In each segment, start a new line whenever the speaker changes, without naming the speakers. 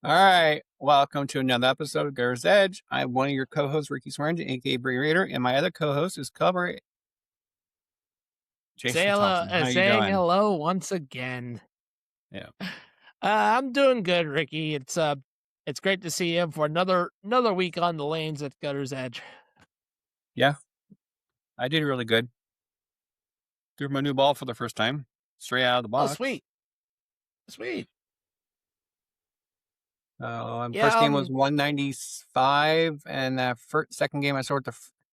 All right, welcome to another episode of Gur's Edge. I'm one of your co-hosts, Ricky Sweringen, aka Bree Raider, and my other co-host is Cobra, Jason Thompson. How you
Saying
doing?
hello once again.
Yeah,
I'm doing good, Ricky. It's great to see you for another week on the lanes at Gutter's Edge.
yeah, I did really good. Threw my new ball for the first time, straight out of the
Oh,
box.
sweet.
First
Yeah.
game was 195, and that second game I scored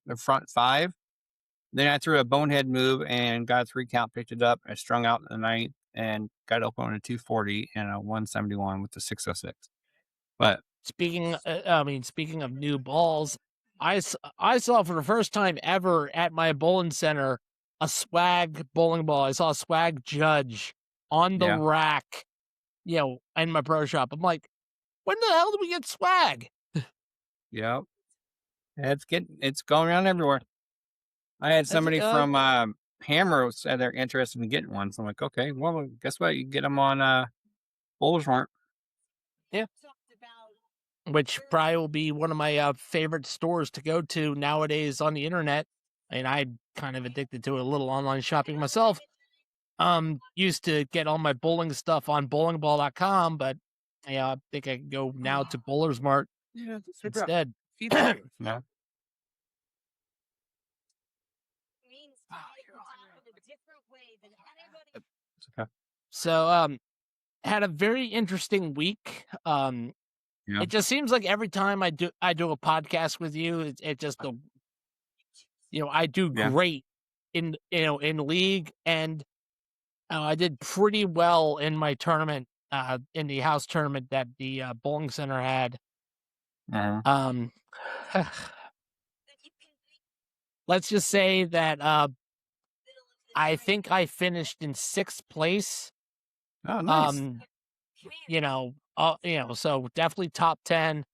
the front five. Then I threw a bonehead move and got a 3 count, picked it up. I strung out in the ninth and got open on a 240 and a 171 with the 606. But
Speaking of new balls, I saw for the first time ever at my bowling center a swag bowling ball. I saw a swag Judge on the
yeah,
rack, in my pro shop. I'm like, when the hell did we get swag?
yeah. It's going around everywhere. I had
That's
somebody from Hammer said they're interested in getting one. So I'm like, okay, well, guess what? You can get them on Bowler's Mart.
Yeah. Which probably will be one of my favorite stores to go to nowadays on the internet. And I'm kind of addicted to a little online shopping myself. Used to get all my bowling stuff on bowlingball.com, but I think I can go now to Bowler's Mart instead.
No. It's okay.
So had a very interesting week.
Yeah.
It just seems like every time I do a podcast with you, it just I do
Yeah.
great in league, and I did pretty well in my tournament, in the house tournament that the bowling center had.
Uh-huh.
Um, let's just say that I think I finished in 6th place.
Oh, nice.
So definitely top 10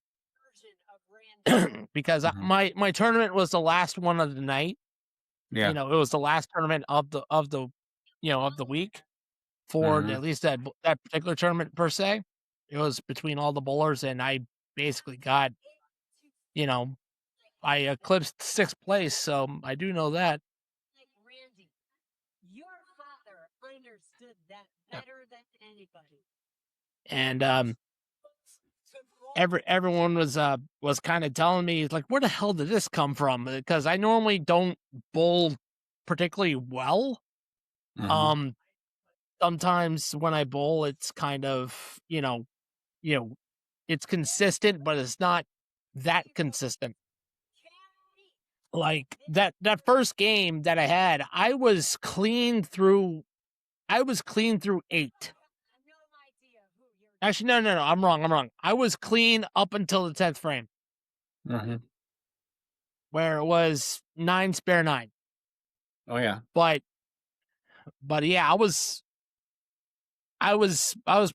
because
Mhm.
my tournament was the last one of the night.
Yeah.
It was the last tournament of the week for
Mhm.
at least that particular tournament per se. It was between all the bowlers, and I basically got, I eclipsed 6th place, so I do know that.
Like Randy, your father understood that better than anybody.
And everyone was kind of telling me, like, where the hell did this come from? Because I normally don't bowl particularly well.
Mhm.
Sometimes when I bowl, it's kind of, it's consistent, but it's not that consistent. Like that first game that I had, I was clean through 8. Actually, no, I'm wrong. I was clean up until the 10th frame,
Mhm.
where it was 9 spare 9.
Oh yeah.
But yeah, I was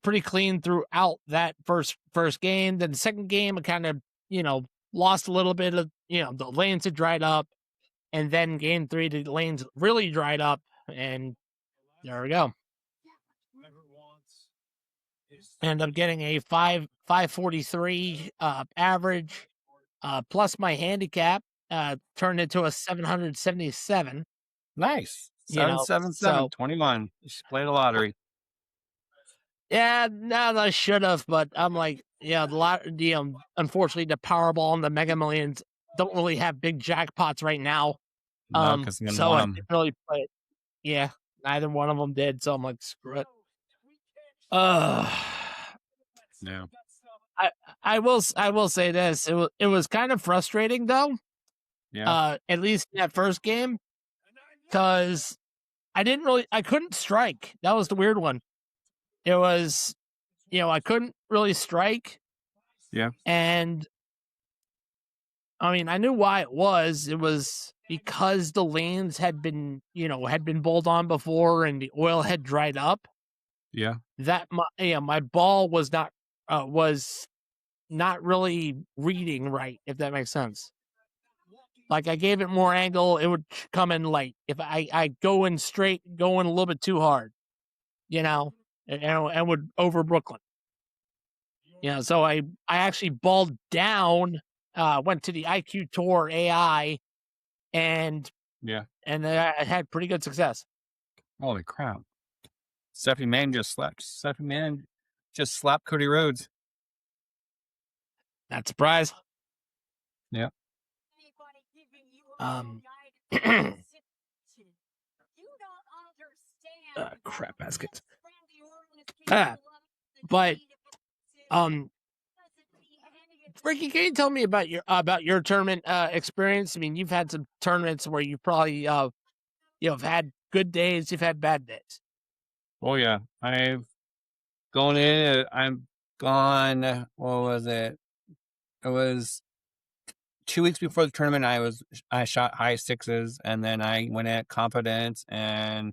pretty clean throughout that first game. Then the second game, I kind of, lost a little bit of, the lanes had dried up. And then game 3, the lanes really dried up. And there we go. End up getting a 543 average, plus my handicap turned into a 777.
Nice.
You know,
777
so
21. You should play the lottery.
yeah, no, I should have, but I'm like, unfortunately, the Powerball and the Mega Millions don't really have big jackpots right now.
No, because you're gonna
So
want
I
them.
didn't really play it. Yeah, neither one of them did. So I'm like, screw it.
Yeah.
I will say this. It was kind of frustrating though.
Yeah.
At least in that first game, because I couldn't strike. That was the weird one. It was, I couldn't really strike.
Yeah.
And I mean, I knew why it was. It was because the lanes had been bowled on before and the oil had dried up.
Yeah.
That my ball was not really reading right, if that makes sense. Like I gave it more angle, it would come in light. If I go in straight, going a little bit too hard, and would over Brooklyn. So I actually balled down, went to the IQ Tour AI, and I had pretty good success.
Holy crap! Stephanie Mann just slapped Cody Rhodes.
Not surprised.
Yeah.
Crap baskets. But Ricky, can you tell me about your tournament experience? I mean, you've had some tournaments where you probably have had good days, you've had bad days.
Oh yeah, I'm gone. What was it? It was 2 weeks before the tournament. I shot high sixes, and then I went at confidence, and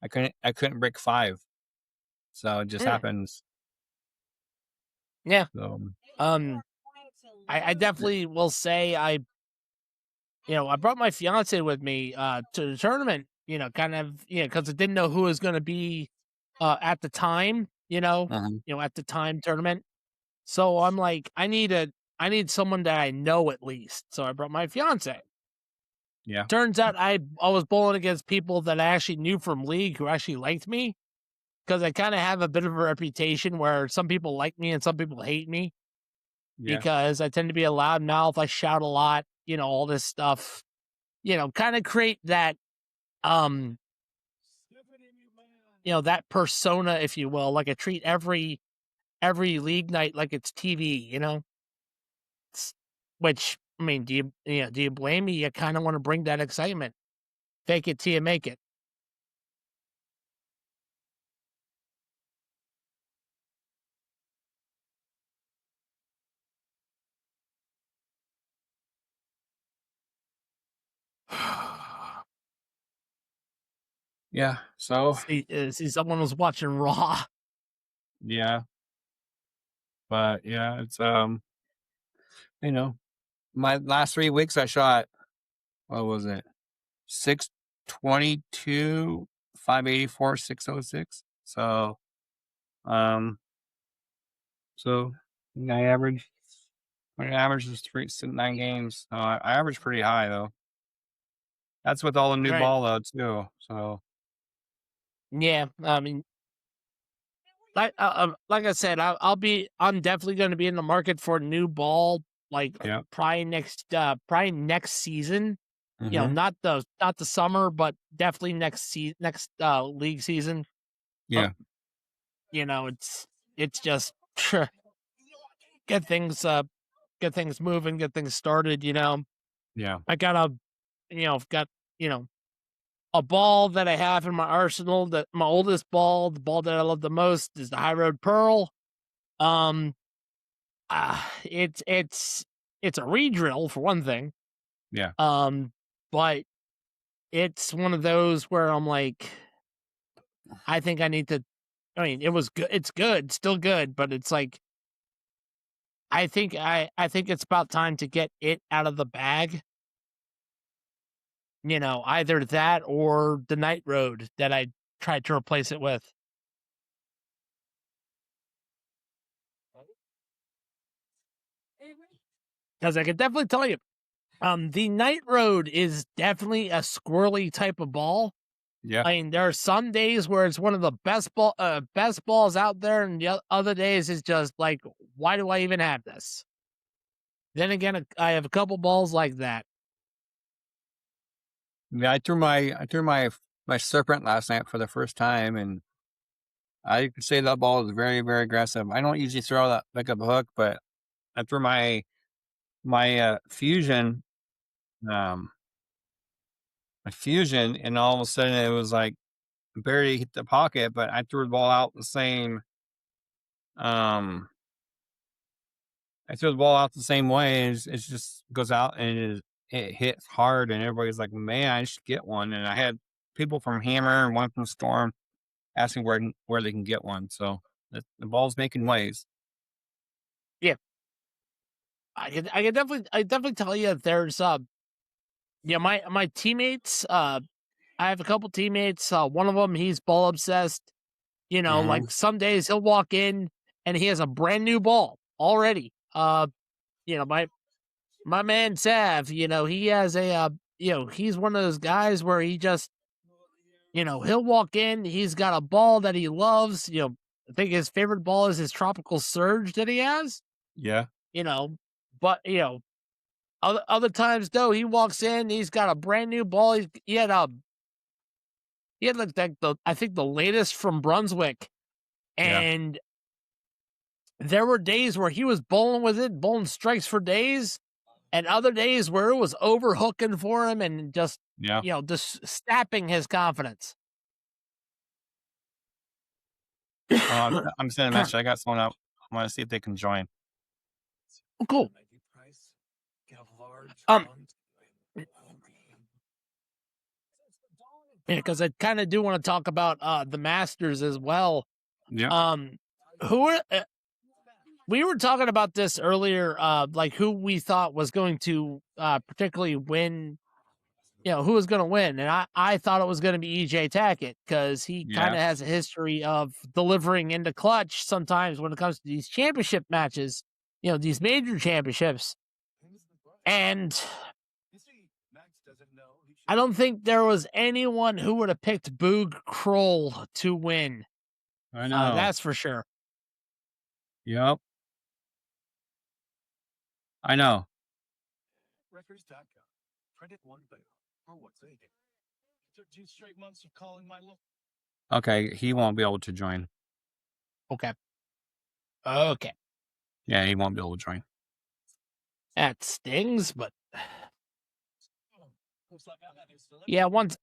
I couldn't break 5. So it just happens.
Yeah.
So
I definitely will say I brought my fiance with me to the tournament, kind of, because I didn't know who was going to be at the time, at the time tournament. So I'm like, I need someone that I know at least. So I brought my fiance.
Yeah.
Turns out I was bowling against people that I actually knew from league who actually liked me, because I kind of have a bit of a reputation where some people like me and some people hate me.
Yeah.
Because I tend to be a loud mouth. I shout a lot, all this stuff, kind of create that, that persona, if you will. Like I treat every league night like it's TV, which, I mean, do you blame me? You kind of want to bring that excitement. Fake it till you make it.
Yeah. So
see, someone was watching Raw.
Yeah. But yeah, it's my last 3 weeks I shot, what was it? 622, 584, 606. So I average is 9 games. So I average pretty high though. That's with all the new
Right.
ball though too. So
yeah, I mean, like I said, I'm definitely going to be in the market for a new ball, like probably next season. Not the summer, but definitely next league season.
Yeah.
It's just get things moving, get things started.
Yeah.
I got a ball that I have in my arsenal, that my oldest ball, the ball that I love the most, is the High Road Pearl. It's a re-drill for one thing.
Yeah.
But it's one of those where I'm like, I think I need to. I mean, it was good. It's good, still good, but it's like, I think it's about time to get it out of the bag. Either that or the Night Road that I tried to replace it with. Because I can definitely tell you, the Night Road is definitely a squirrely type of ball.
Yeah.
I mean, there are some days where it's one of the best balls out there, and the other days it's just like, why do I even have this? Then again, I have a couple balls like that.
Yeah, I threw my serpent last night for the first time, and I could say that ball is very, very aggressive. I don't usually throw that like a hook, but I threw my fusion, my fusion, and all of a sudden it was like barely hit the pocket, but I threw the ball out the same. I threw the ball out the same way. It just goes out and it hits hard, and everybody's like, "Man, I should get one." And I had people from Hammer and one from Storm asking where they can get one. So the ball's making waves.
Yeah, I can definitely tell you there's my teammates. I have a couple teammates. One of them, he's ball obsessed. Like some days he'll walk in and he has a brand new ball already. My man Sav, he has a he's one of those guys where he just, he'll walk in, he's got a ball that he loves. I think his favorite ball is his Tropical Surge that he has.
Yeah.
But other times though, he walks in, he's got a brand new ball. He had like I think the latest from Brunswick,
Yeah.
and there were days where he was bowling with it, bowling strikes for days, and other days where it was overhooking for him and just
Yeah.
just sapping his confidence.
I'm sending a message. I got someone out. I want to see if they can join.
Oh, cool. Yeah, because I kind of do want to talk about the Masters as well.
Yeah.
We were talking about this earlier, like who we thought was going to particularly win, who was going to win. And I thought it was going to be EJ Tackett because he kind of has a history of delivering into clutch sometimes when it comes to these championship matches, these major championships. And I don't think there was anyone who would have picked Boog Kroll to win.
I know.
That's for sure.
Yep. I know.
Records.com. Credit one bill for what they did. Took 2 straight months of calling my local.
Okay, he won't be able to join.
Okay.
Yeah, he won't be able to join.
That stings, but yeah. Once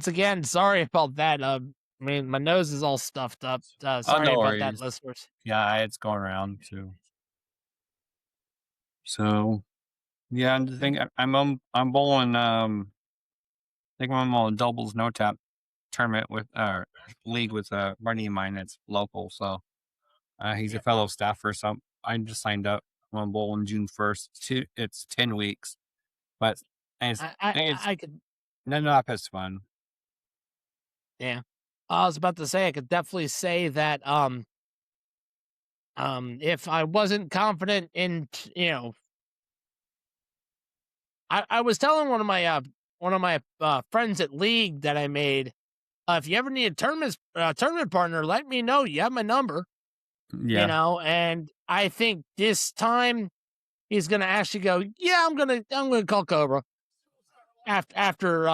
again, sorry about that. I mean, my nose is all stuffed up. Sorry
no
about that,
worries.
listeners.
Yeah, it's going around too. So, yeah, I think I'm bowling. I think I'm on a doubles no tap tournament with league with a buddy of mine that's local. So, he's a fellow staffer. So I just signed up. I'm bowling June 1st. It's 10 weeks, but
I could.
No, it's fun.
Yeah, I was about to say I could definitely say that. If I wasn't confident in, I was telling one of my friends at league that I made, if you ever need a tournament partner, let me know. You have my number.
Yeah.
And I think this time he's gonna actually go, yeah, I'm gonna call Cobra after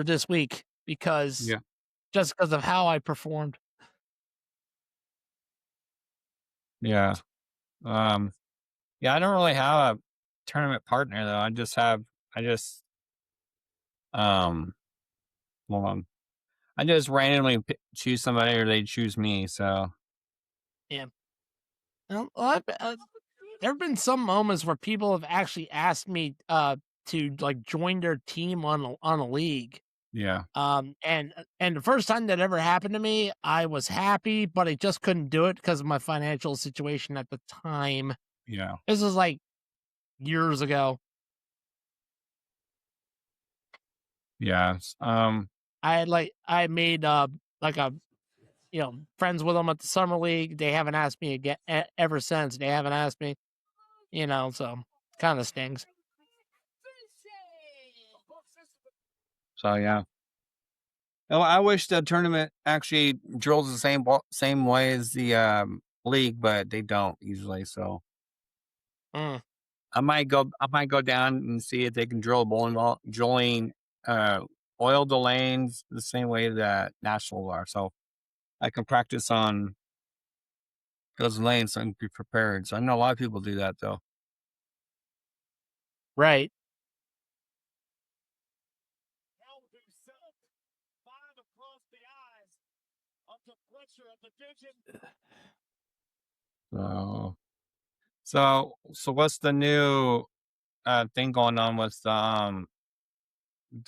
this week because just because of how I performed.
Yeah. Yeah, I don't really have a tournament partner though. Hold on. I just randomly choose somebody or they choose me. So
Yeah. Well, there have been some moments where people have actually asked me to like join their team on a league.
yeah.
And the first time that ever happened to me, I was happy, but I just couldn't do it because of my financial situation at the time.
Yeah.
This was like years ago.
Yeah.
I made like a friends with them at the summer league. They haven't asked me again ever since. They haven't asked me, so kind of stings.
So yeah. Oh, I wish the tournament actually drills the same way as the league, but they don't usually. So I might go down and see if they can drill a bowling ball, drilling oil the lanes the same way that nationals are. So I can practice on those lanes and be prepared. So I know a lot of people do that though.
Right.
So what's the new thing going on with the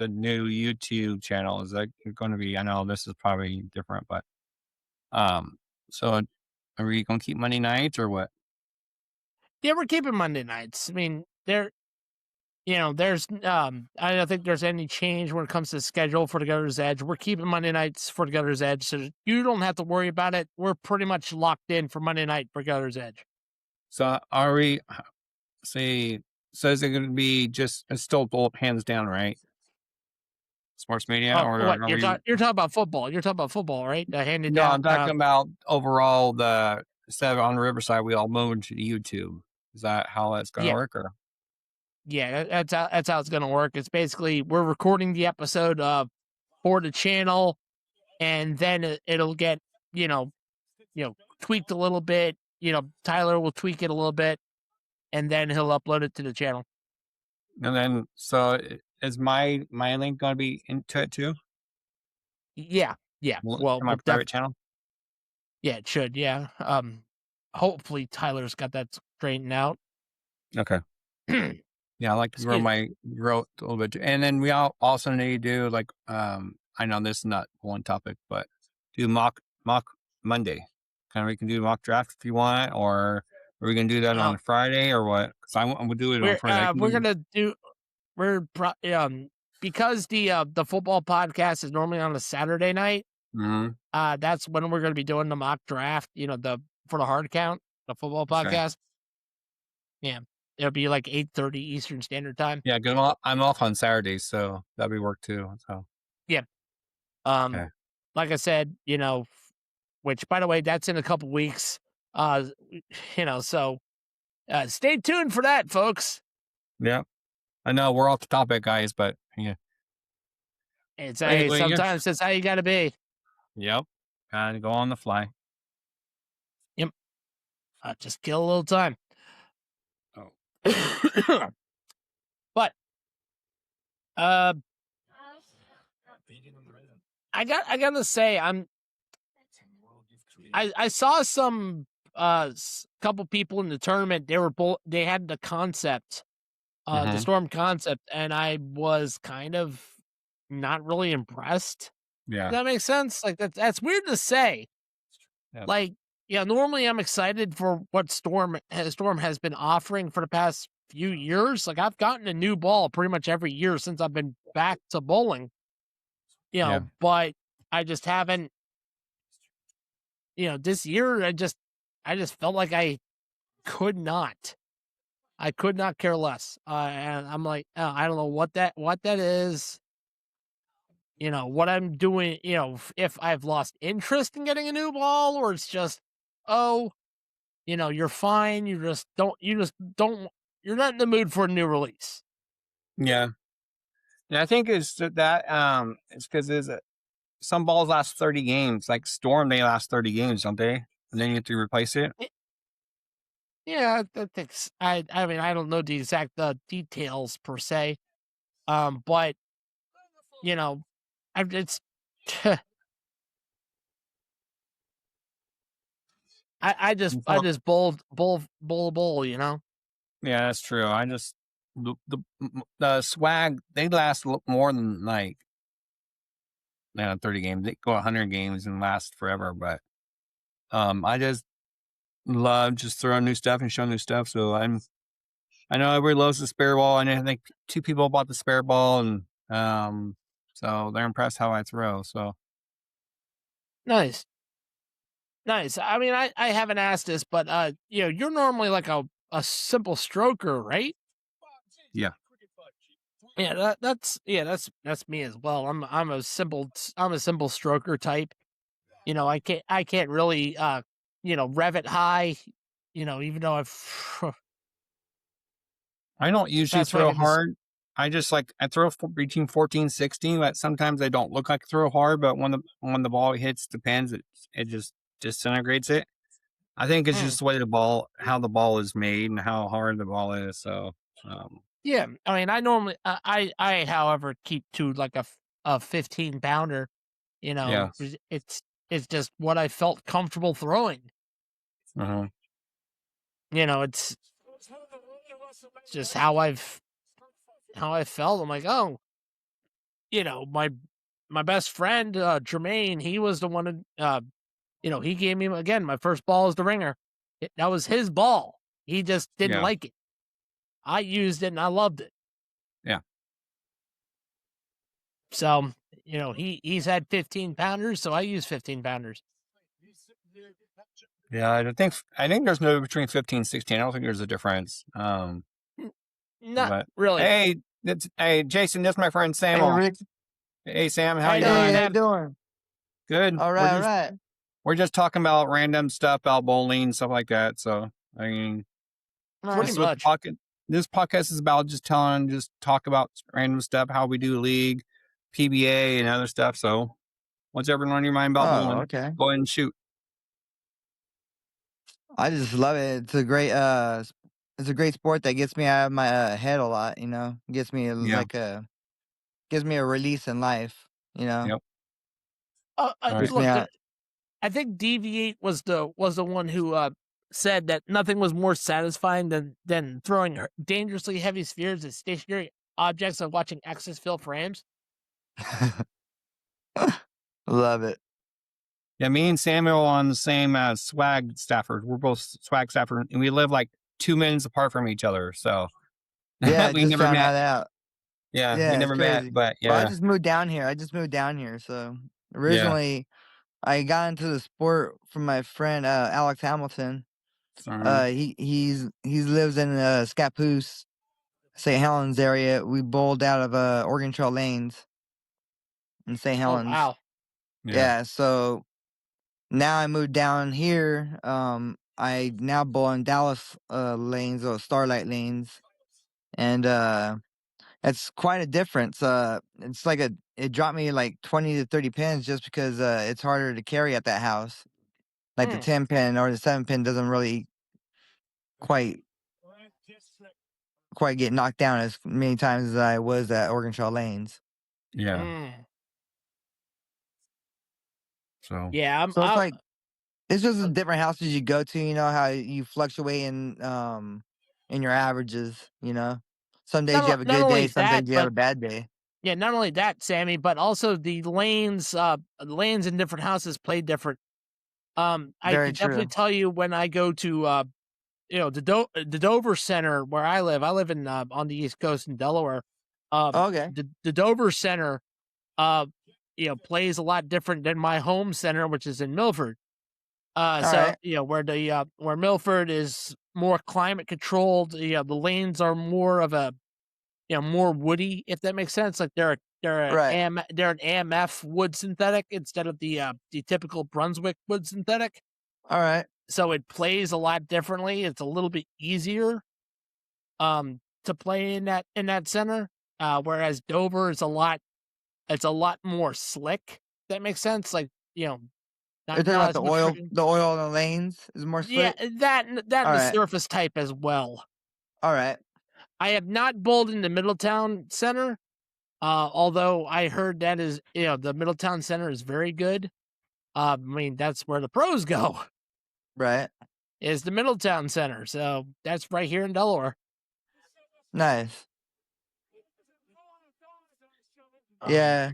new YouTube channel? Is that going to be? I know this is probably different, but so are we going to keep Monday nights or what?
Yeah, we're keeping Monday nights. I mean, there's I don't think there's any change when it comes to schedule for the Gutter's Edge. We're keeping Monday nights for the Gutter's Edge, so you don't have to worry about it. We're pretty much locked in for Monday night for Gutter's Edge.
So are we? See, so is it going to be just it's still both hands down, right? Sports media, or
what
are
you're
we?
talking about football? You're talking about football, right? Handed
No,
down.
I'm talking about overall. The instead of on Riverside, we all moved to YouTube. Is that how that's going to
Yeah.
work? Or
Yeah, that's how it's going to work. It's basically we're recording the episode for the channel, and then it'll get tweaked a little bit. Tyler will tweak it a little bit, and then he'll upload it to the channel.
and then so is my link going to be into it too?
Yeah. Well,
to my private channel.
Yeah, it should. Yeah. Hopefully Tyler's got that straightened out.
Okay. Yeah, I like to grow my growth a little bit too. And then we also need to do like I know this is not one topic, but do mock Monday. We can do mock draft if you want, or are we gonna do that on a Friday or what? Because I'm gonna do it on Friday.
Because the football podcast is normally on a Saturday night.
Mm-hmm.
That's when we're gonna be doing the mock draft. For the hard count, the football podcast. Yeah, it'll be like 8:30 Eastern Standard Time.
Yeah, because I'm off on Saturdays, so that'll be work too. So
yeah.
Okay.
Like I said, which by the way, that's in a couple weeks. So stay tuned for that, folks.
Yeah, I know we're off the topic, guys, but yeah,
it's sometimes that's how you got to be.
Yep, gotta go on the fly.
Yep, just kill a little time.
Oh,
but I gotta say I saw some couple people in the tournament. They had the concept, the Storm concept, and I was kind of not really impressed.
Yeah,
does that make sense? Like that's weird to say.
Yeah.
Like, yeah, normally I'm excited for what Storm has been offering for the past few years. Like I've gotten a new ball pretty much every year since I've been back to bowling. But I just haven't. This year I just felt like I could not care less. And I'm like, I don't know what that is. What I'm doing, if I've lost interest in getting a new ball, or it's just, you're fine. You're not in the mood for a new release.
Yeah. And I think it's that, it's because some balls last 30 games. Like Storm, they last 30 games, don't they? And then you have to replace it.
Yeah, I think I mean, I don't know the exact details per se, but it's I just bowl.
Yeah, that's true. I just the swag, they last more than like 30 games. They go 100 games and last forever. But I just love just throwing new stuff and showing new stuff. So I know everybody loves the spare ball, and I think 2 people bought the spare ball, and so they're impressed how I throw. So
nice. I mean, I haven't asked this, but you're normally like a simple stroker, right?
Yeah.
Yeah, that's me as well. I'm a simple stroker type. I can't really rev it high. Even though
I don't usually throw hard. I just I throw between 14, 16, but sometimes I don't look like I throw hard. But when the ball hits the pins, it just disintegrates it. I think it's just the way how the ball is made and how hard the ball is. So,
yeah, I mean, I normally, I, however, keep to like a 15 pounder.
Yeah.
It's just what I felt comfortable throwing. It's just how I felt. I'm like, oh, my best friend Jermaine, he was the one. He gave me again my first ball as the ringer. That was his ball. He just didn't like it. I used it and I loved it.
Yeah.
So, he's had 15 pounders, so I use 15 pounders.
Yeah, I think there's no between 15 and 16. I don't think there's a difference.
Not
But
really.
hey, Jason, this is my friend
Hey,
Samuel.
Rick.
Hey, Sam, how
How
you
you
Hey,
doing,
doing?
how you
Sam?
doing?
Good.
All right, all right.
We're just talking about random stuff about bowling, stuff like that. So, I mean,
Nice.
Pretty
this is what
much.
this podcast is about, just talk about random stuff, how we do league, PBA, and other stuff. So, what's ever on your mind about
Oh,
bowling?
okay.
Go ahead and shoot.
I just love it. It's a great sport that gets me out of my head a lot. Gets me
Yeah.
gives me a release in life.
Yep. All right.
Gets me
Look,
out.
I think Deviate was the one who said that nothing was more satisfying than throwing dangerously heavy spheres at stationary objects and watching X's fill frames.
Love it.
Yeah, me and Samuel on the same swag staffers. We're both swag staffers, and we live like 2 minutes apart from each other. So
Yeah, I
we
just
never
found
met.
that out.
Yeah, we
Yeah, it's
never met.
crazy.
But
Well, I
yeah,
just moved down here. So
yeah,
originally, I got into the sport from my friend Alex Hamilton.
uh,
He lives in Scappoose, St. Helens area. We bowled out of Oregon Trail Lanes in St.
Oh
Helens.
wow!
yeah,
Yeah, so now I moved down here. I now bowl in Dallas lanes or Starlight lanes, and it's quite a difference. It's like it dropped me like 20 to 30 pins just because it's harder to carry at that house. Like the 10 pin or the 7 pin doesn't really quite get knocked down as many times as I was at Oregon Trail lanes.
yeah. So
Yeah,
So it's like it's just the different houses you go to. You know how you fluctuate in your averages. Some days you have a
not
good
only
day, some
that,
days you have
but
a bad day.
yeah, not only that, Sammy, but also the lanes in different houses play different. I
Very
could definitely
true.
tell you when I go to the Dover Center where I live in on the East Coast in Delaware.
Okay.
The Dover Center plays a lot different than my home center, which is in Milford.
All
So
right.
where Milford is more climate controlled, the lanes are more of a more woody, if that makes sense. Like they're
Right.
an AMF wood synthetic instead of the typical Brunswick wood synthetic.
All right.
So it plays a lot differently. It's a little bit easier to play in that center. Whereas Dover is a lot more slick. That makes sense. Like,
You're
not
talking about
as
the
much
oil.
friction.
The oil on the lanes is more
Yeah,
slick.
that and
All
the
right.
surface type as well.
All right.
I have not bowled in the Middletown Center, although I heard that is the Middletown Center is very good. I mean, that's where the pros go.
Right.
Is the Middletown Center, so that's right here in Delaware.
Nice. Yeah.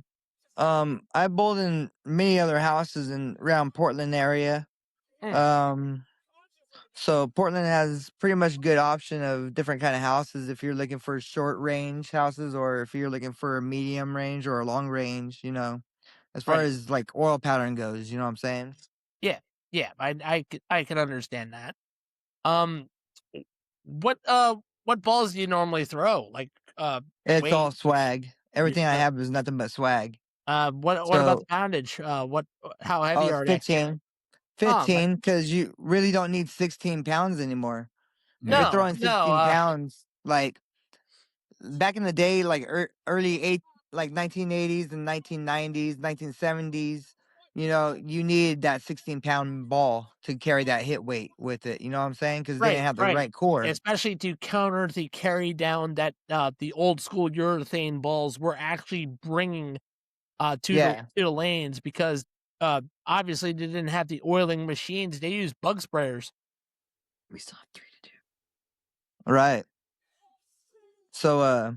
I bowled in many other houses in around Portland area. So Portland has pretty much good option of different kind of houses if you're looking for short range houses or if you're looking for a medium range or a long range, as far
Right.
as like oil pattern goes, you know what I'm saying?
Yeah, I can understand that. What balls do you normally throw? Like
It's
weight?
all swag. Everything I have is nothing but swag.
What about
So,
the poundage? How
oh,
heavy
it's
are they?
15.
Oh,
15, because you really don't need 16 pounds anymore. If you're
yeah,
throwing 16 pounds, like back in the day, like like 1980s and 1990s, 1970s, you needed that 16-pound ball to carry that hit weight with it. You know what I'm saying? Because they didn't have the right core.
Especially to counter the carry down that the old school urethane balls were actually bringing to the lanes because obviously they didn't have the oiling machines. They used bug sprayers.
We still have 3 to do. Right. So,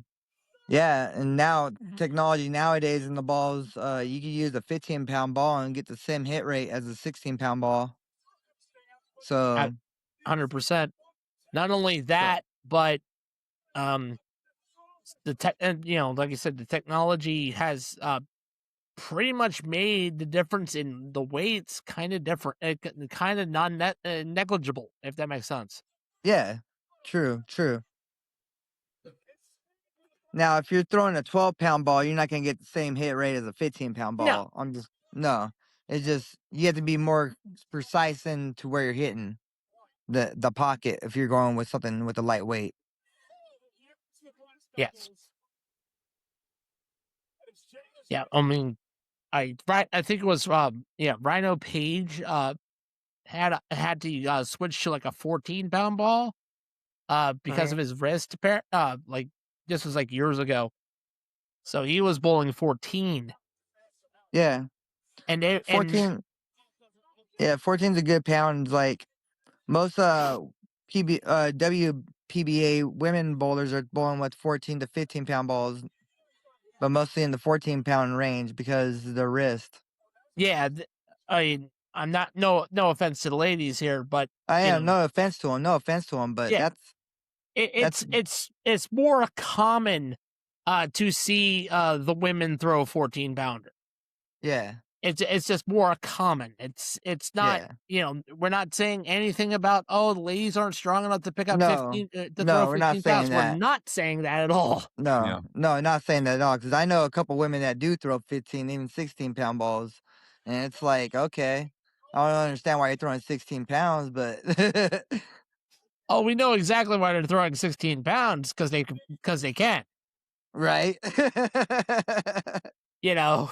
yeah, and now technology nowadays in the balls, you can use a 15-pound ball and get the same hit rate as a 16-pound ball. So
100%. Not only that, but and like I said, the technology has pretty much made the difference in the weights kind of different, kind of negligible, if that makes sense.
Yeah, true. Now, if you're throwing a 12-pound ball, you're not gonna get the same hit rate as a 15-pound
No.
ball. No. It's just you have to be more precise into where you're hitting the pocket if you're going with something with a lightweight.
Yes. Yeah, I mean, I think it was Rhino Page had to switch to like a 14-pound ball because of his wrist. Like this was like years ago, so he was bowling 14.
Yeah,
And they
14. Yeah, 14's a good pound. Like most WPBA women bowlers are bowling with 14 to 15-pound balls, but mostly in the 14-pound range because of the wrist.
Yeah, I mean, I'm not no offense to the ladies here, but
I am no offense to them, but
yeah,
that's
it's more common to see the women throw a 14-pounder.
yeah.
It's just more common. It's not we're not saying anything about the ladies aren't strong enough to pick up 15 to throw
we're not
15
saying
pounds. We're
that.
not saying that at all.
No, not saying that at all. Because I know a couple women that do throw 15, even 16-pound balls, and it's like, okay, I don't understand why you're throwing 16 pounds, but
Oh, we know exactly why they're throwing 16 pounds because they can.
right?
Yeah.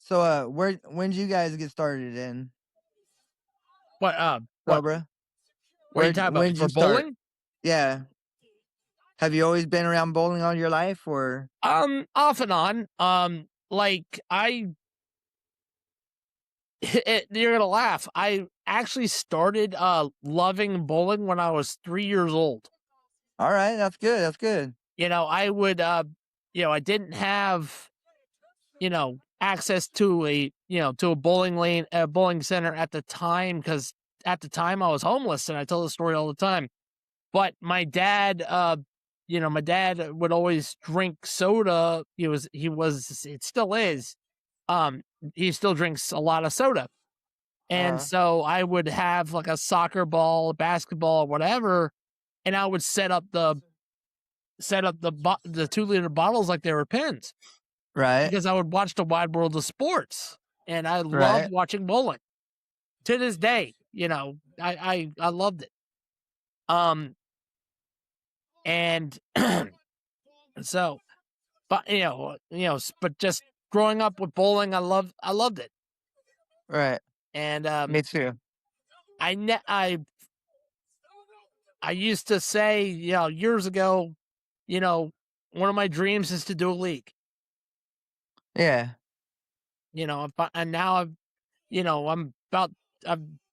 So, when did you guys get started in
What
Cobra?
what are you talking about?
When did
For
you start?
bowling?
Yeah. Have you always been around bowling all your life, or?
Off and on. Like you're gonna laugh. I actually started loving bowling when I was 3 years old.
All right, that's good.
I would I didn't have access to a bowling lane, a bowling center at the time, because at the time I was homeless, and I tell the story all the time. But my dad, my dad would always drink soda. It still is. He still drinks a lot of soda. And so I would have like a soccer ball, a basketball, whatever, and I would set up the 2-liter bottles like they were pins.
Right.
Because I would watch the Wide World of Sports, and I loved
Right.
watching bowling. To this day, I loved it. And so, but but just growing up with bowling, I loved it.
Right.
And
Me too.
I used to say, years ago, one of my dreams is to do a league.
Yeah.
And now I've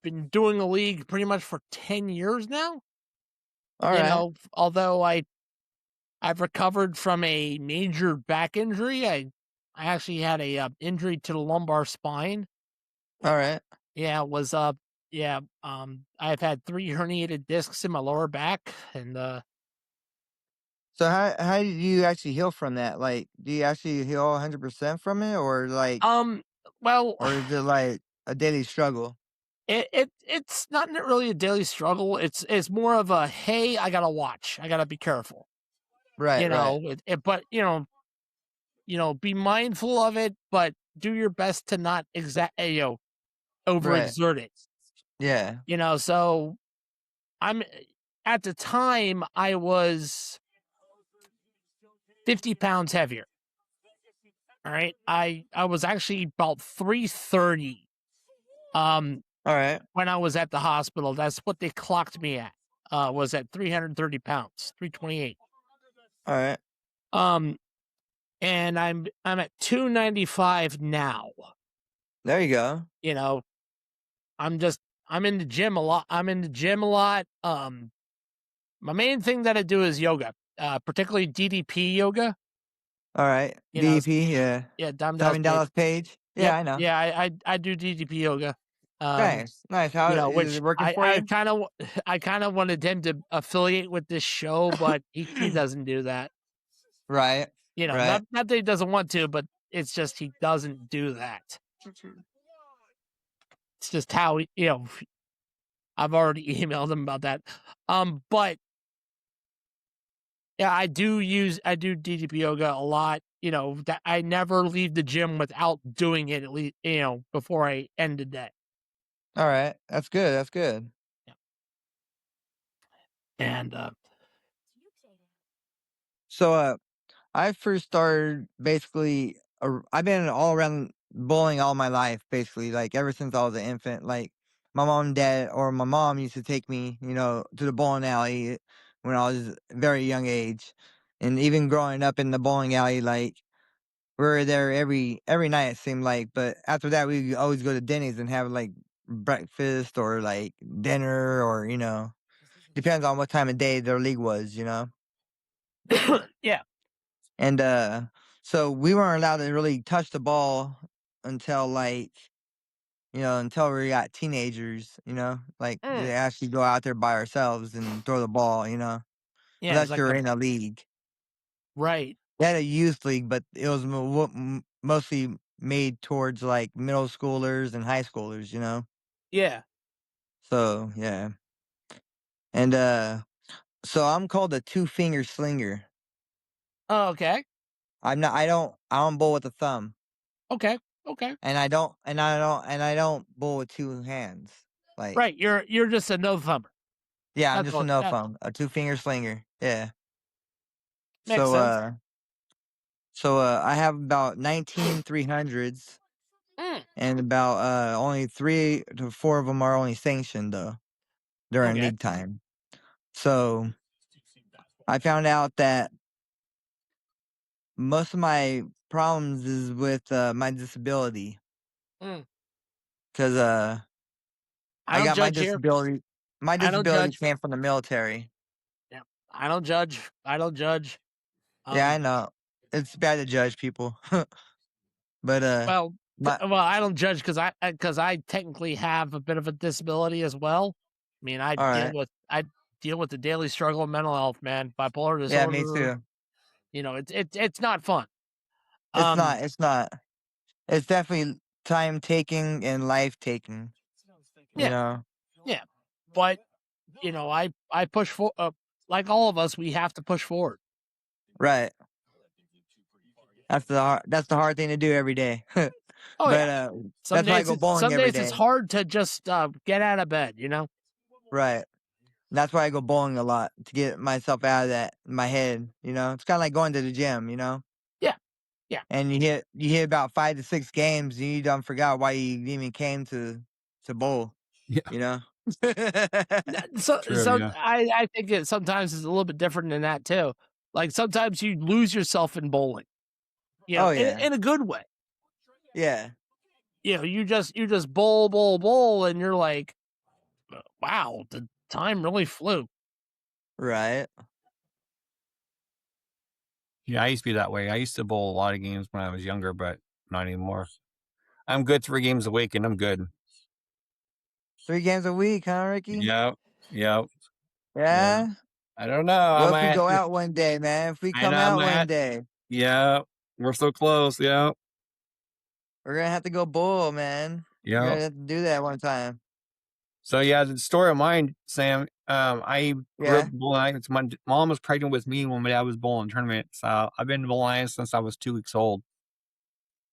been doing a league pretty much for 10 years now.
All right.
Although I've recovered from a major back injury. I actually had a injury to the lumbar spine.
All right.
Yeah, it was I've had 3 herniated discs in my lower back, and
So how do you actually heal from that? Like, do you actually heal 100% from it, or like,
well,
or is it like a daily struggle?
it's not really a daily struggle. It's more of a, hey, I gotta watch. I gotta be careful.
Right.
But be mindful of it, but do your best to not overexert it.
Yeah.
So at the time I was 50 pounds heavier. All right. I was actually about 330.
All right.
When I was at the hospital, that's what they clocked me at. Was at 330 pounds, 328.
All right.
And I'm at 295 now.
There you go.
I'm in the gym a lot. My main thing that I do is yoga, particularly DDP yoga.
All right. DDP, yeah.
Yeah,
Diamond Dallas Page. Yeah,
Yep.
I know.
Yeah, I do DDP yoga.
Nice. How
You know,
is
which
it working for
I
you?
kind of I kind of wanted him to affiliate with this show, but he doesn't do that.
Right.
You know,
Right.
not that he doesn't want to, but it's just he doesn't do that. It's just how you know. I've already emailed him about that. But yeah, I do DDP yoga a lot. You know, that I never leave the gym without doing it at least, you know, before I end the day.
All right. That's good. That's good.
And
So, I first started basically. I've been all around bowling all my life, basically, like ever since I was an infant. Like my mom and dad, or my mom used to take me, to the bowling alley when I was a very young age, and even growing up in the bowling alley, like we were there every night. It seemed like, but after that, we always go to Denny's and have like breakfast or like dinner, or depends on what time of day their league was.
yeah,
And so we weren't allowed to really touch the ball until until we got teenagers, like to
Mm.
actually go out there by ourselves and throw the ball,
yeah, it's
unless
like
you're in a league.
right.
We had a youth league, but it was mostly made towards like middle schoolers and high schoolers.
Yeah.
So yeah. And so I'm called a two-finger slinger.
Oh, okay.
I don't bowl with a thumb.
Okay. Okay.
And I don't bowl with two hands. Like,
Right. You're just a no thumber.
yeah, I'm
That's
just a
all.
no
That
thumb, a two-finger slinger. Yeah.
makes
So
sense.
I have about 19 300s,
Mm.
and about only 3 to 4 of them are only sanctioned though during
Okay.
league time. So I found out that most of my problems is with my disability,
Mm.
cuz
I
I
don't
got my
judge here.
disability. My
I don't
disability
judge.
came from the military.
Yeah. I don't judge. I don't judge.
Yeah, I know. It's bad to judge people. But
Well,
my
I don't judge because I technically have a bit of a disability as well. I mean,
all right.
I deal with the daily struggle of mental health, man. Bipolar
Yeah, me
disorder.
too.
You know, it's not fun.
It's
Um,
not. It's not. It's definitely time taking and life taking. You
yeah,
know.
yeah, but you know, I push for like all of us, we have to push forward.
Right. That's the hard thing to do every day.
Oh
But
yeah,
that's why I go bowling
some
every
days it's
day.
hard to just get out of bed. You know.
Right. That's why I go bowling a lot, to get myself out of that in my head. It's kind of like going to the gym.
Yeah, yeah.
And you hit about 5 to 6 games, and you done forgot why you even came to bowl.
Yeah.
You know.
True,
So
yeah.
I think it sometimes is a little bit different than that too. Like sometimes you lose yourself in bowling. You know,
Oh yeah.
in a good way.
Yeah.
You know, you just bowl, and you're like, wow, the time really flew.
Right.
Yeah, I used to be that way. I used to bowl a lot of games when I was younger, but not anymore. I'm good 3 games a week, and I'm good.
3 games a week, huh, Ricky?
Yep. Yep. Yeah.
Yeah.
I don't know. I
Well, if we
might have
go
to.
out one day, man, if we
I
come
know I
out
might
one
have.
day,
Yeah. We're so close. Yep.
we're gonna have to go bowl, man. We're
Yep.
gonna have to do that one time.
So yeah, the story of mine, Sam. I grew up
Yeah.
bowling. My mom was pregnant with me when my dad was bowling tournament. So I've been bowling since I was 2 weeks old.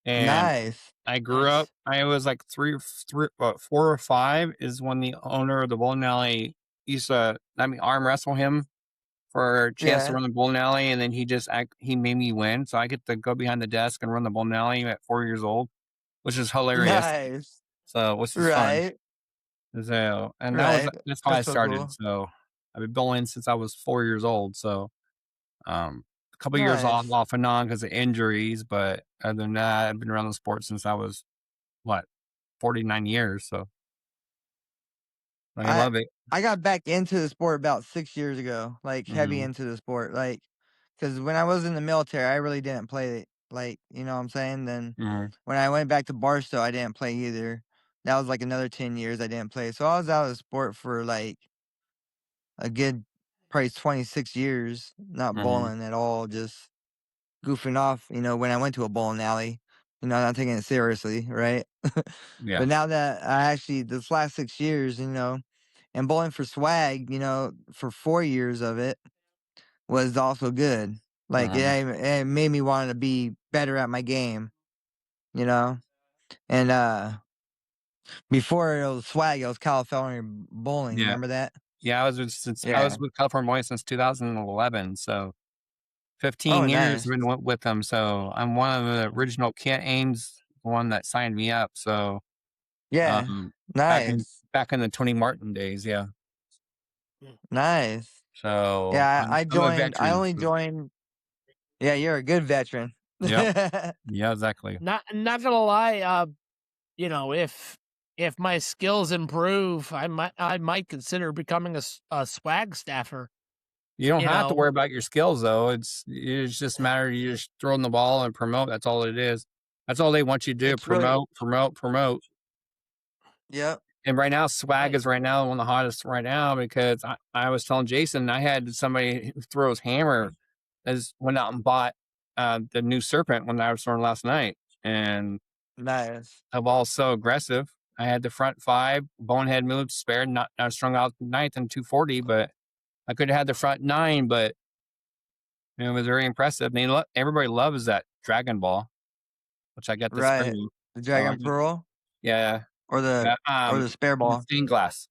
And
Nice.
I grew
Nice.
up. I was like 4 or 5 is when the owner of the bowling alley used to let me arm wrestle him for a chance to
Yeah.
run the bowling alley, and then he made me win. So I get to go behind the desk and run the bowling alley at 4 years old, which is hilarious.
Nice.
So which is fun.
Right.
So and
Right.
that's how I
That's so
started.
cool.
So I've been bowling since I was 4 years old. So a couple years
Nice.
off and on because of injuries, but other than that, I've been around the sport since I was what 49 years. So I
I
love it.
I got back into the sport about 6 years ago, like heavy
Hmm.
into the sport, like, because when I was in the military, I really didn't play it, like, you know what I'm saying. Then
Hmm.
when I went back to Barstow, I didn't play either, that was like another 10 years I didn't play. So I was out of the sport for like a good probably 26 years, not
Mhm.
bowling at all, just goofing off, when I went to a bowling alley, not taking it seriously, right?
Yeah.
But now that I actually, this last 6 years, and bowling for swag, for 4 years of it was also good. Like
Mhm.
it made me want to be better at my game, you know? And before it was swag, it was California bowling.
Yeah.
Remember that?
Yeah, I was
Yeah.
with California Boys since 2011, so 15
Oh,
years
nice.
I've been with them. So I'm one of the original Kent Ames, the one that signed me up. So
Yeah.
um,
Nice.
back in the Tony Martin days, yeah.
Nice.
So
Yeah, I
I'm a
joined. I
veteran.
only
So,
joined. Yeah, you're a good veteran.
yep. Yeah, exactly.
Not gonna lie, if my skills improve, I might consider becoming a swag staffer.
You don't
You
have to
know,
worry about your skills though. It's just a matter of you just throwing the ball and promote. That's all it is. That's all they want you to do.
It's really.
Promote.
Yep.
And right now, swag
Right.
is right now one of the hottest right now because I was telling Jason I had somebody who throws hammer as went out and bought the new Serpent when I was throwing last night, and
Nice.
the ball's so aggressive. I had the front 5 bonehead moves spared, not strung out ninth and 240, but I could have had the front 9, but it was very impressive. And everybody loves that Dragon Ball, which I got the
Right.
spring.
The
So
Dragon Pearl
yeah,
or
yeah,
the spare
the
ball.
stained glass.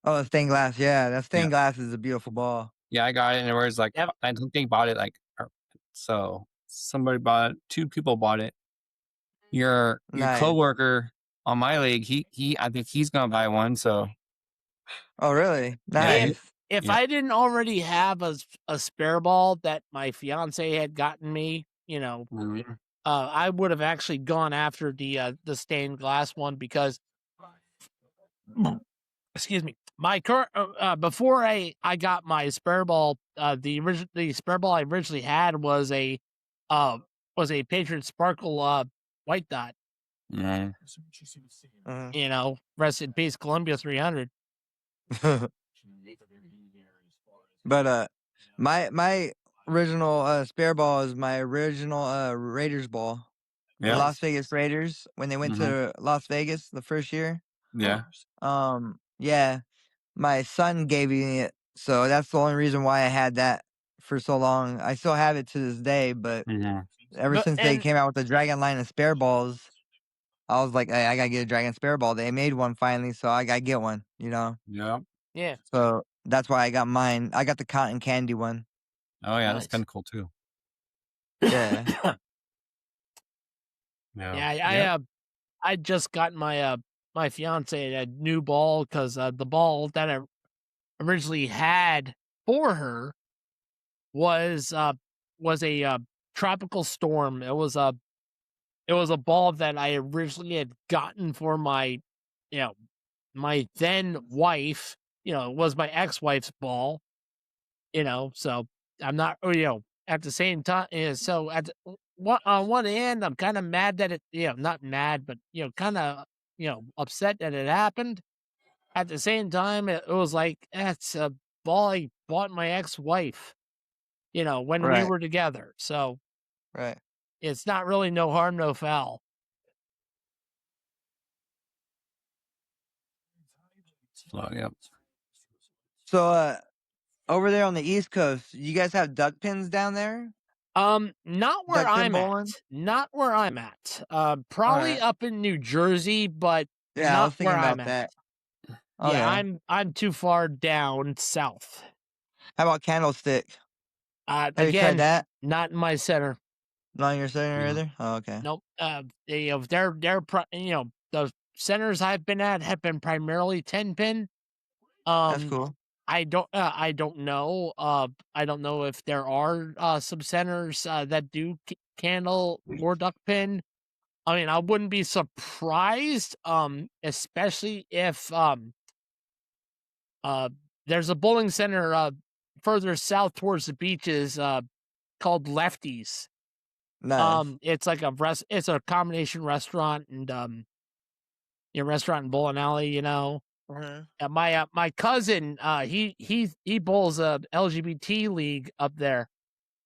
Oh, the stained glass. Yeah, that
Yeah.
stained glass is a beautiful ball.
Yeah, I got it, and it was like
Yep.
I think they bought it so somebody bought it. 2 people bought it. Your
Nice.
coworker on my league, he I think he's gonna buy one. So
Oh, really?
yeah,
Nice.
if
yeah.
I didn't already have a spare ball that my fiance had gotten me,
Mhm.
I would have actually gone after the stained glass one because, excuse me, my current before I got my spare ball, the spare ball I originally had was a Patriot Sparkle white dot.
Mhm.
Mhm.
Rest in peace, Columbia 300.
But my original spare ball is my original Raiders ball. The
Yeah,
Las Vegas Raiders when they went
Mhm.
to Las Vegas the first year.
yeah,
Yeah, my son gave me it, so that's the only reason why I had that for so long. I still have it to this day, but
Mhm.
ever
But
since they came out with the Dragon line of spare balls, I was like, hey, I gotta get a Dragon spare ball. They made one finally, so I gotta get one.
yeah.
yeah,
So that's why I got mine. I got the cotton candy one.
Oh yeah, that's
nice.
kind of cool too.
Yeah.
Yeah,
Yeah, I just got my fiance a new ball because the ball that I originally had for her was a tropical storm. It was a ball that I originally had gotten for my my then wife. It was my ex-wife's ball. So I'm not at the same time. So on one hand, I'm kind of mad that it not mad, but kind of upset that it happened. At the same time, it was like that's a ball I bought my ex-wife. When we
Right.
were together. So
Right.
it's not really no harm, no foul.
so yeah.
So over there on the East Coast, you guys have duck pins down there?
Not where
Duck pin
I'm
bowling?
at. Not where I'm at.
All
Probably
right.
up in New Jersey, but
Yeah, I
not
was
where
thinking
I'm
about
at.
that.
Yeah,
Okay.
I'm too far down south.
How about Candlestick? Have you tried
Again,
that?
not in my center.
Not in your center
Yeah.
either? Oh, okay.
Nope. The centers I've been at have been primarily 10 pin.
That's
Um,
cool.
I don't know. I don't know if there are some centers that do candle or duck pin. I mean, I wouldn't be surprised, especially if there's a bowling center further south towards the beaches called Lefties.
Nice.
It's like it's a combination restaurant and restaurant and bowling alley.
Mhm.
My cousin, he bowls a LGBT league up there.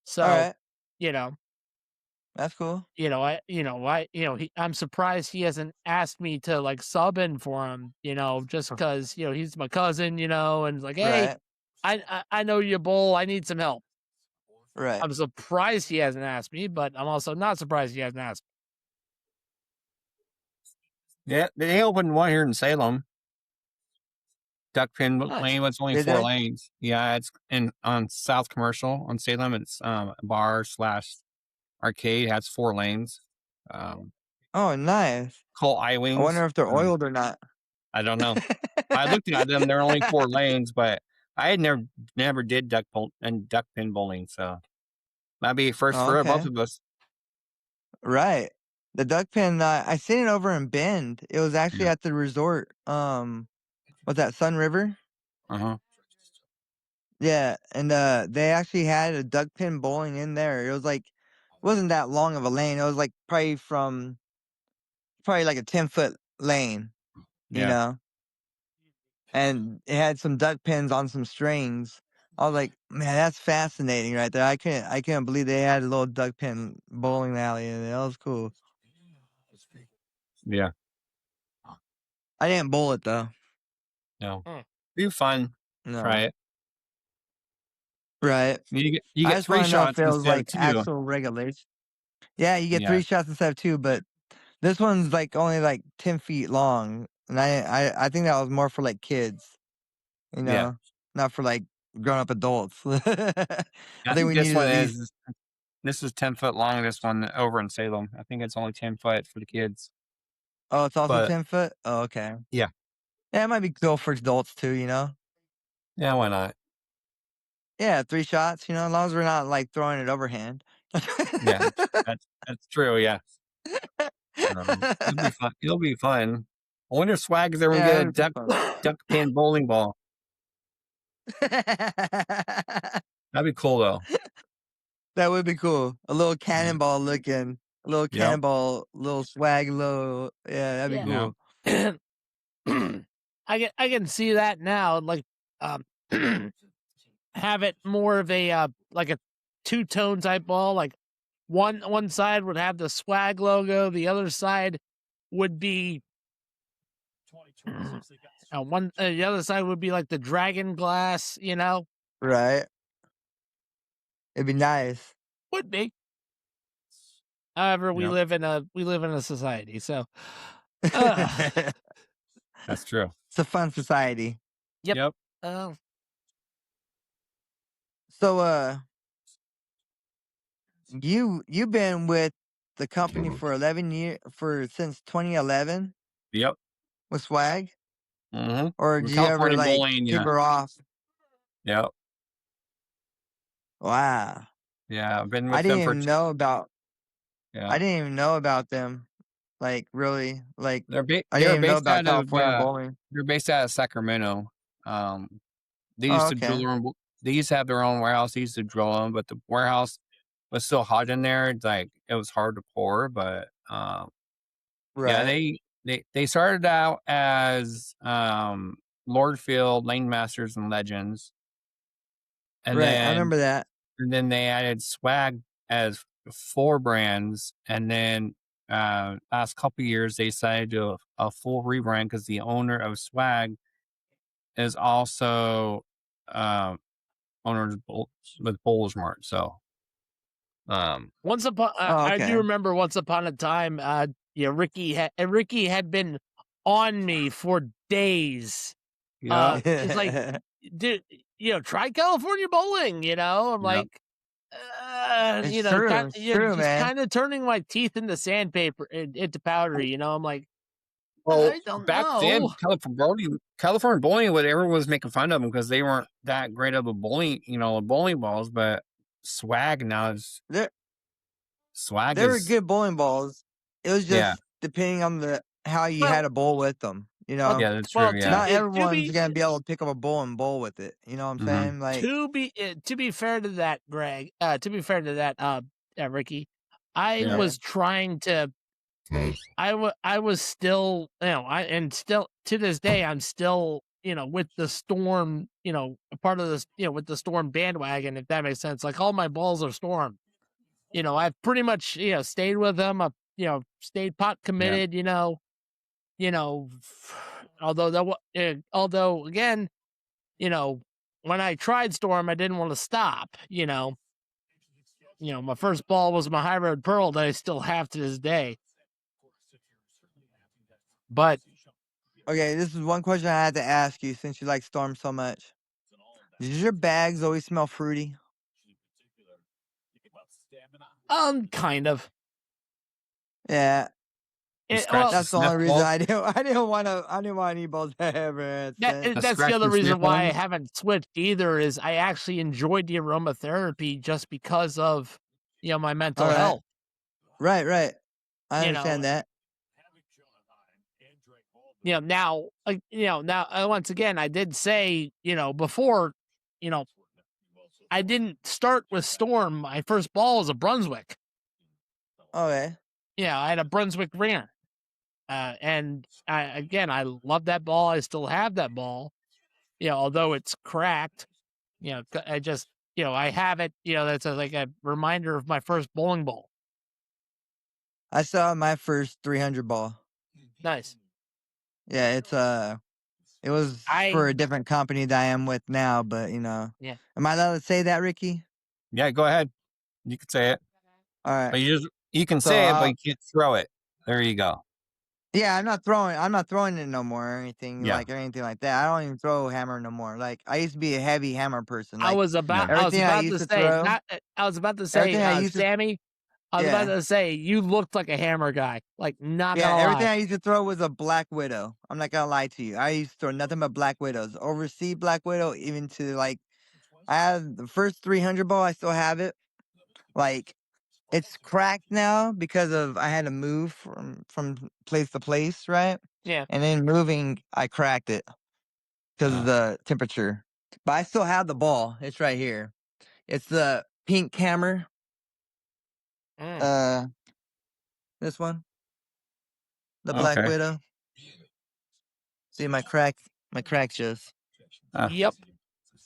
So,
All right,
you know,
that's cool.
I'm surprised he hasn't asked me to like sub in for him, just because, he's my cousin, and it's like, hey,
Right,
I know you bowl. I need some help.
right.
I'm surprised he hasn't asked me, but I'm also not surprised he hasn't asked
Yeah, they opened one here in Salem. Duck Pin
Nice.
Lane. It's only
Did
4
they?
lanes. Yeah, it's on South Commercial on Salem. It's a bar / arcade. It has 4 lanes.
Oh, nice.
Called
I
I-Wings.
wonder if they're oiled or not.
I don't know. I looked at them. They're only 4 lanes, but I had never did duck pin bowling, so that'd be a first
Oh,
for both
okay,
of us.
right. The duck pin, I seen it over in Bend. It was actually
Yeah.
at the resort. What's that, Sun River?
Uh-huh.
Yeah, and they actually had a duck pin bowling in there. It was like, wasn't that long of a lane. It was like probably like a 10-foot lane, you
Yeah.
know. And it had some duck pins on some strings. I was like, man, that's fascinating right there. I couldn't believe they had a little duck pin bowling alley in it. That was cool.
Yeah.
I didn't bowl it though.
No.
Hmm.
Be fun. Try
No.
it.
Right.
You
I
get
just
3
want to know if
shots
it was
instead of
like
2.
actual regulation. Yeah, you get
Yeah.
3 shots instead of 2, but this one's like only like 10 feet long, and I think that was more for like kids,
Yeah.
not for like grown up adults. I
I
think
think
we need
this
at
one
least.
is 10 foot long. This one over in Salem. I think it's only 10 foot for the kids.
Oh, it's also
But
10 foot. Oh, okay.
yeah.
Yeah, it might be cool for adults too.
Yeah, why not?
Yeah, 3 shots. As long as we're not like throwing it overhand.
Yeah. That's true, yeah. It'll be fun. It'll be fun. I wonder if Swag is ever gonna
Yeah,
get a
that'd be fun.
duck pin bowling ball. That'd be cool though.
That would be cool. A little
Yeah.
cannonball looking, a little
Yep.
cannonball, little swag, yeah, that'd be
Yeah.
cool.
I can see that now. Like, have it more of a like a 2-tone type ball. Like one side would have the swag logo, the other side would be the other side would be like the dragon glass.
Right. It'd be nice.
Would be. However, we
Yep.
live in a society, so
It's
That's true.
a fun society.
Yep.
Yep.
So, you've been with the company for 11 years, since 2011
Yep.
with Swag,
Mm-hmm.
or did you ever
California
like
bowling, yeah.
taper off?
Yep.
Wow.
Yeah. I've been
I
with
didn't
them for
even know about.
yeah.
I didn't even know about them. Like really, like
They're
I
they're
didn't even know
based
about
out of
California bowling.
they're based out of Sacramento. They
Oh,
used to
okay.
drill their own. They used to have their own warehouse. They used to drill them, but the warehouse was so hot in there. It's like it was hard to pour. But yeah,
Right.
they started out as Lordfield, Lane Masters, and Legends, and
Right. I remember that.
then they added Swag as 4 brands, and then last couple years they decided to do a full rebrand because the owner of Swag is also owner with Bowler's Mart. So
once upon,
Oh,
I do
okay.
remember once upon a time, Ricky had been on me for days.
yeah,
It's like, dude, try California bowling. I'm
Yep.
like,
It's true. It's true,
just
man.
kind of turning my teeth into sandpaper, into powdery. I'm like,
well,
I don't
back then
know.
California bowling, what everyone was making fun of them because they weren't that great of a bowling, bowling balls. But Swag now is
There,
Swag
there were
is
good bowling balls. It was
yeah,
just depending on how you
Well,
had to bowl with them.
well,
yeah, that's
well,
true.
to,
Yeah,
Not
to
everyone's
be
gonna be able to pick up a bowl and bowl with it. You know what I'm
Mhm.
saying? Like,
to be fair to that, Greg. To be fair to that, Ricky, I
Yeah.
was trying to I was still, and still to this day, I'm still, with the Storm, a part of this, with the Storm bandwagon, if that makes sense. Like all my balls are Storm. I've pretty much, stayed with them. I've, stayed pot committed. Although again, when I tried Storm, I didn't want to stop. My first ball was my High Road Pearl that I still have to this day. But
Okay, this is one question I had to ask you since you like Storm so much. Does your bags always smell fruity?
kind of.
Yeah,
scratch
that's the
sniff
only reason
balls?
I didn't want any balls ever.
That's
scratch
the other
and
reason
sniff
why I
ones?
haven't switched either. Is I actually enjoyed the aromatherapy just because of my mental
All right.
health.
Right. I
You know,
understand that.
now once again, I did say before, I didn't start with Storm. My first ball was a Brunswick.
Okay.
Yeah, I had a Brunswick ringer. And I love that ball. I still have that ball. Although it's cracked, I just, I have it, that's like a reminder of my first bowling ball.
I saw my first 300 ball.
Nice.
Yeah, it was for a different company that I am with now, but
Yeah.
Am I allowed to say that, Ricky?
Yeah, go ahead. You can say it.
All right.
But you can
So,
say it, but you can't throw it. There you go.
Yeah, I'm not throwing it no more or anything
Yeah.
like that. I don't even throw hammer no more. Like I used to be a heavy hammer person.
I
Like
was about
everything I used
to
to
say,
throw, everything I used to
Sammy, I was
yeah.
about to say, you looked like a hammer guy. Like, not
Yeah,
gonna
everything
lie.
I used to throw was a Black Widow. I'm not gonna lie to you. I used to throw nothing but Black Widows. Overseas Black Widow, even to like I had the first 300 ball. I still have it. Like it's cracked now because of I had to move from place to place, right?
Yeah.
And then moving, I cracked it because of the temperature. But I still have the ball. It's right here. It's the pink hammer. This one, the Black
Okay.
Widow. See my cracks just.
Yep.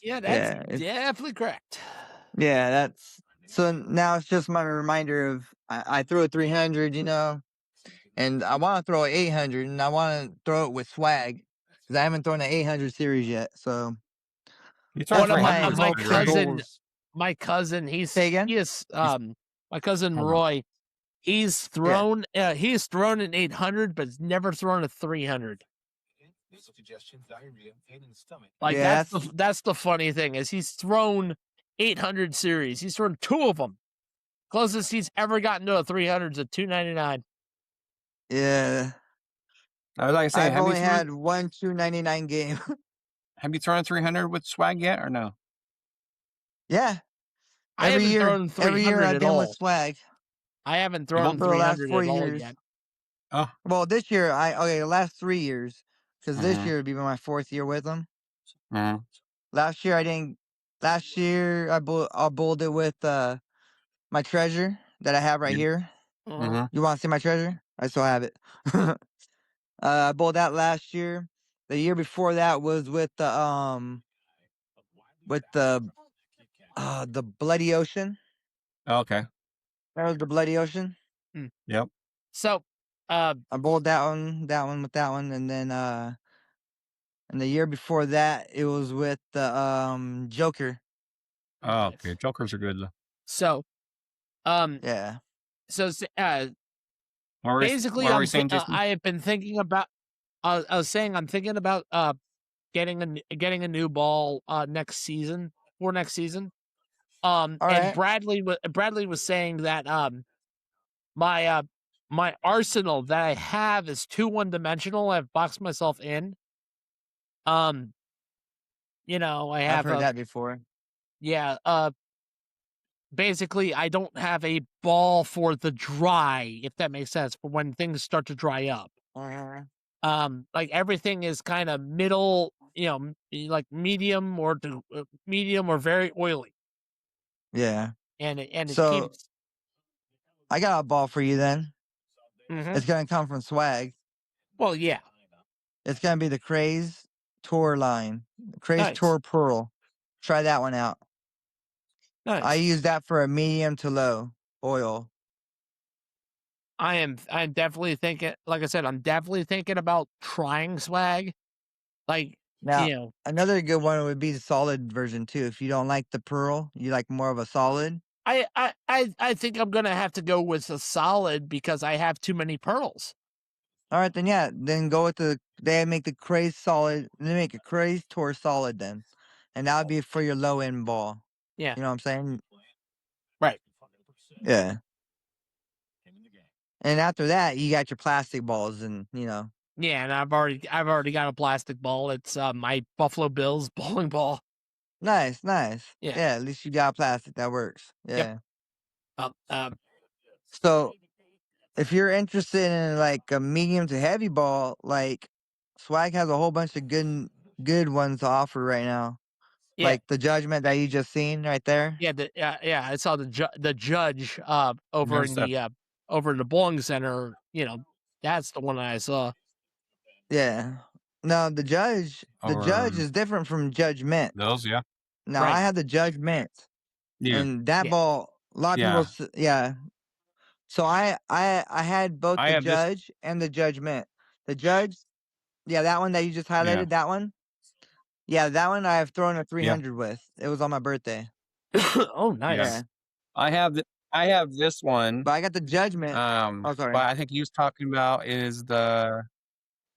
Yeah, that's
Yeah,
definitely correct.
yeah. That's so now it's just my reminder of I threw a 300, and I want to throw an 800, and I want to throw it with swag because I haven't thrown an 800 series yet. So
You
that's
throwing
my
300
my
right?
cousin,
goals.
my cousin,
Say again?
my cousin
Hold on.
Roy, he's thrown an 800, but he's never thrown a 300. Like
Yeah,
that's the funny thing is he's thrown 800 series. He's thrown 2 of them. Closest he's ever gotten to a 300 is a 299.
yeah.
I was like saying,
I've only had one 299 game.
have you thrown a 300 with swag yet or no?
Yeah.
I haven't thrown 300
every year I've
at
been
all.
with swag.
I haven't thrown
For the last
300
4
at all
years.
yet.
Oh.
Well, this year the last 3 years, because this
Mhm.
year would be my 4th year with them.
Mhm.
Last year I didn't. Last year I bowled it with my treasure that I have right here.
Mhm.
You want to see my treasure? I still have it. I bowled that last year. The year before that was with the Bloody Ocean.
Okay.
That was the Bloody Ocean.
Yep.
So,
I bowled that one with that one, and then and the year before that it was with the Joker.
Oh, okay. Jokers are good though.
so,
Yeah.
so basically,
what were we saying, Jason?
I have been thinking about. I was saying I'm thinking about getting a new ball next season.
All
And
right.
Bradley was saying that my my arsenal that I have is too one-dimensional. I've boxed myself in. I have
I've heard that before.
Yeah, basically I don't have a ball for the dry, if that makes sense, for when things start to dry up. Like everything is kind of middle, like medium or very oily.
Yeah.
And it
So
keeps.
I got a ball for you then.
Mhm.
It's gonna come from Swag.
Well, yeah.
It's gonna be the Craze Tour line, Craze
Nice.
Tour Pearl. Try that one out. I
Nice.
use that for a medium to low oil.
I'm definitely thinking, like I said, I'm definitely thinking about trying Swag. Like,
Now,
you know,
another good one would be the solid version too. If you don't like the pearl, you like more of a solid.
I think I'm gonna have to go with a solid because I have too many pearls.
All right, then yeah, then go with they make the Craze solid. They make a Craze Tour solid then, and that would be for your low end ball.
Yeah.
You know what I'm saying?
Right.
Yeah. And after that, you got your plastic balls, and
Yeah, and I've already got a plastic ball. It's my Buffalo Bills bowling ball.
nice.
Yeah.
Yeah, at least you got plastic that works. Yeah.
Yep.
So if you're interested in like a medium to heavy ball, like Swag has a whole bunch of good ones to offer right now.
Yeah.
Like the Judgment that you just seen right there.
Yeah, I saw the judge over
There's
in
that.
the over in the bowling center. You know, that's the one I saw.
Yeah. No, the Judge is different from Judgment.
Those, yeah.
Now
Right.
I had the Judgment,
Yeah.
and that
Yeah.
ball. A lot of
Yeah.
people, yeah. So I had both
I
the
have this.
Judge and the Judgment. The Judge, yeah, that one that you just highlighted, that one. Yeah, that one I have thrown a 300 with. It was on my birthday.
Oh, nice.
Yeah. I have this one.
But I got the Judgment. Oh, sorry.
But I think he was talking about is the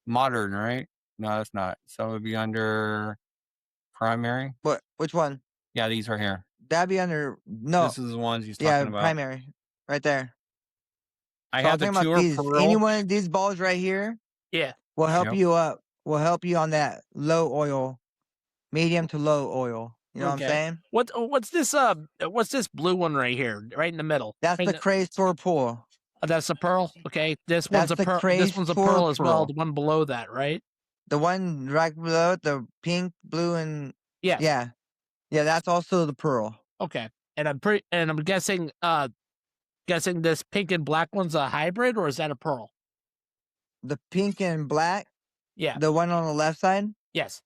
modern, right? No, that's not. So it would be under primary.
What? Which one?
Yeah, these right here.
That'd be under no.
This is the ones he's
Yeah,
talking about.
primary, right there.
I
So
have
I'm
the
talking about
tour
these.
pearl.
Any one of these balls right here
Yeah.
will help
Yep.
you up. Will help you on that low oil, medium to low oil. You know what I'm
Okay.
saying?
What's this blue one right here, right in the middle?
That's
Right
the
in
Craze Tour Pool.
that's a pearl. Okay, this
That's
one's a
the
pearl.
Craze
This one's a
Tour
pearl as well.
Pearl.
The one below that, right?
The one right below it, the pink, blue, and
Yeah.
yeah, that's also the pearl.
Okay, and I'm guessing this pink and black one's a hybrid, or is that a pearl?
The pink and black,
Yeah.
the one on the left side,
Yes.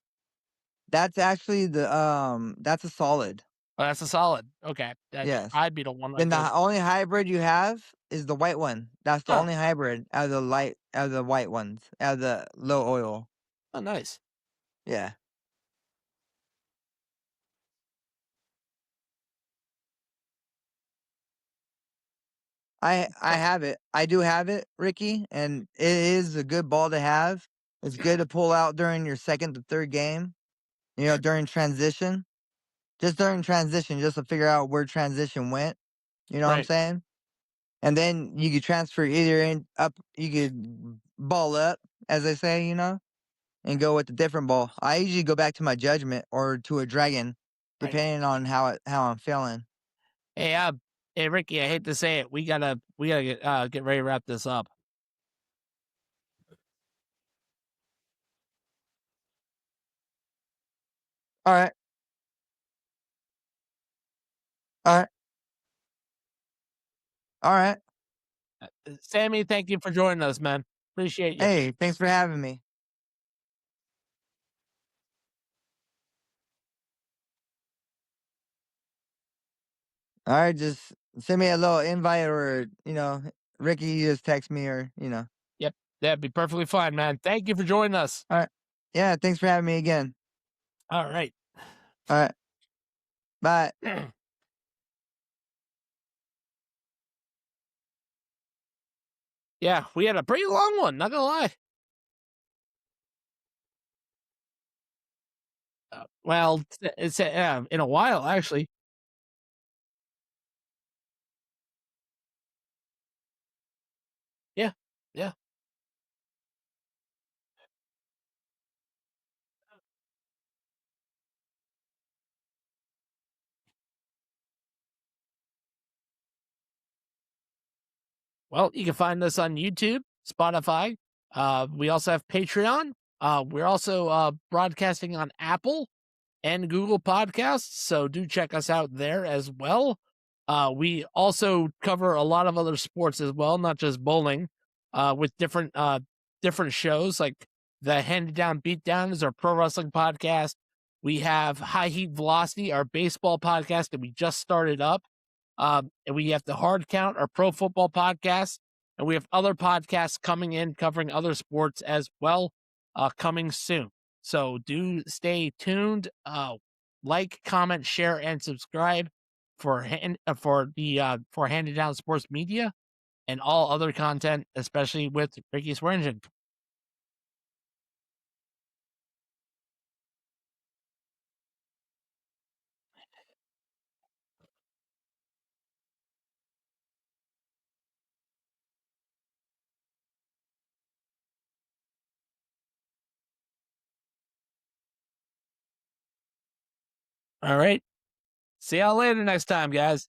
that's actually that's a solid.
Oh, that's a solid. Okay. That
Yes.
I'd be the one.
Then the only hybrid you have is the white one. That's the only hybrid out of the white ones, out of the low oil.
Oh, nice.
Yeah. I have it. I do have it, Ricky, and it is a good ball to have. It's good to pull out during your second to third game. During transition. Just during transition, just to figure out where transition went. You know what I'm
Right.
saying? And then you could transfer either you could ball up, as they say, and go with a different ball. I usually go back to my Judgment or to a Dragon,
Right.
depending on how I'm feeling.
Hey, Ricky, I hate to say it, we gotta get ready to wrap this up.
All right. All right. All right.
Sammy, thank you for joining us, man. Appreciate you.
Hey, thanks for having me. All right, just send me a little invite or, Ricky, you just text me or,
Yep, that'd be perfectly fine, man. Thank you for joining us.
All right. Yeah, thanks for having me again.
All right.
All right. Bye.
Yeah, we had a pretty long one, not gonna lie. Well, it's in a while, actually. Yeah. Well, you can find us on YouTube, Spotify. We also have Patreon. We're also broadcasting on Apple and Google Podcasts, so do check us out there as well. We also cover a lot of other sports as well, not just bowling. with different shows. Like the Handed Down Beatdown is our pro wrestling podcast. We have High Heat Velocity, our baseball podcast that we just started up. And we have the Hard Count, our pro football podcast. And we have other podcasts coming in covering other sports as well, coming soon. So do stay tuned. Like, comment, share, and subscribe for Handed Down Sports Media and all other content, especially with Ricky Sweringen. All right. See y'all later next time, guys.